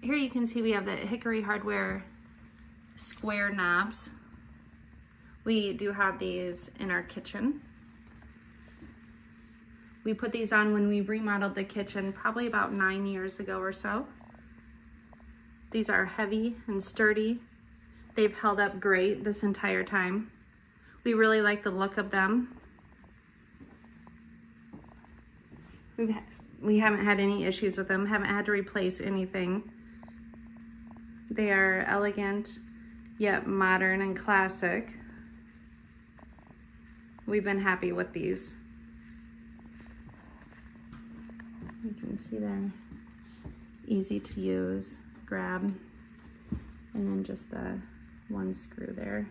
here you can see we have the Hickory Hardware square knobs. We do have these in our kitchen. We put these on when we remodeled the kitchen probably about 9 years ago or so. These are heavy and sturdy. They've held up great this entire time. We really like the look of them. We haven't had any issues with them, haven't had to replace anything. They are elegant, yet modern and classic. We've been happy with these. You can see they're easy to use, grab, and then just the one screw there.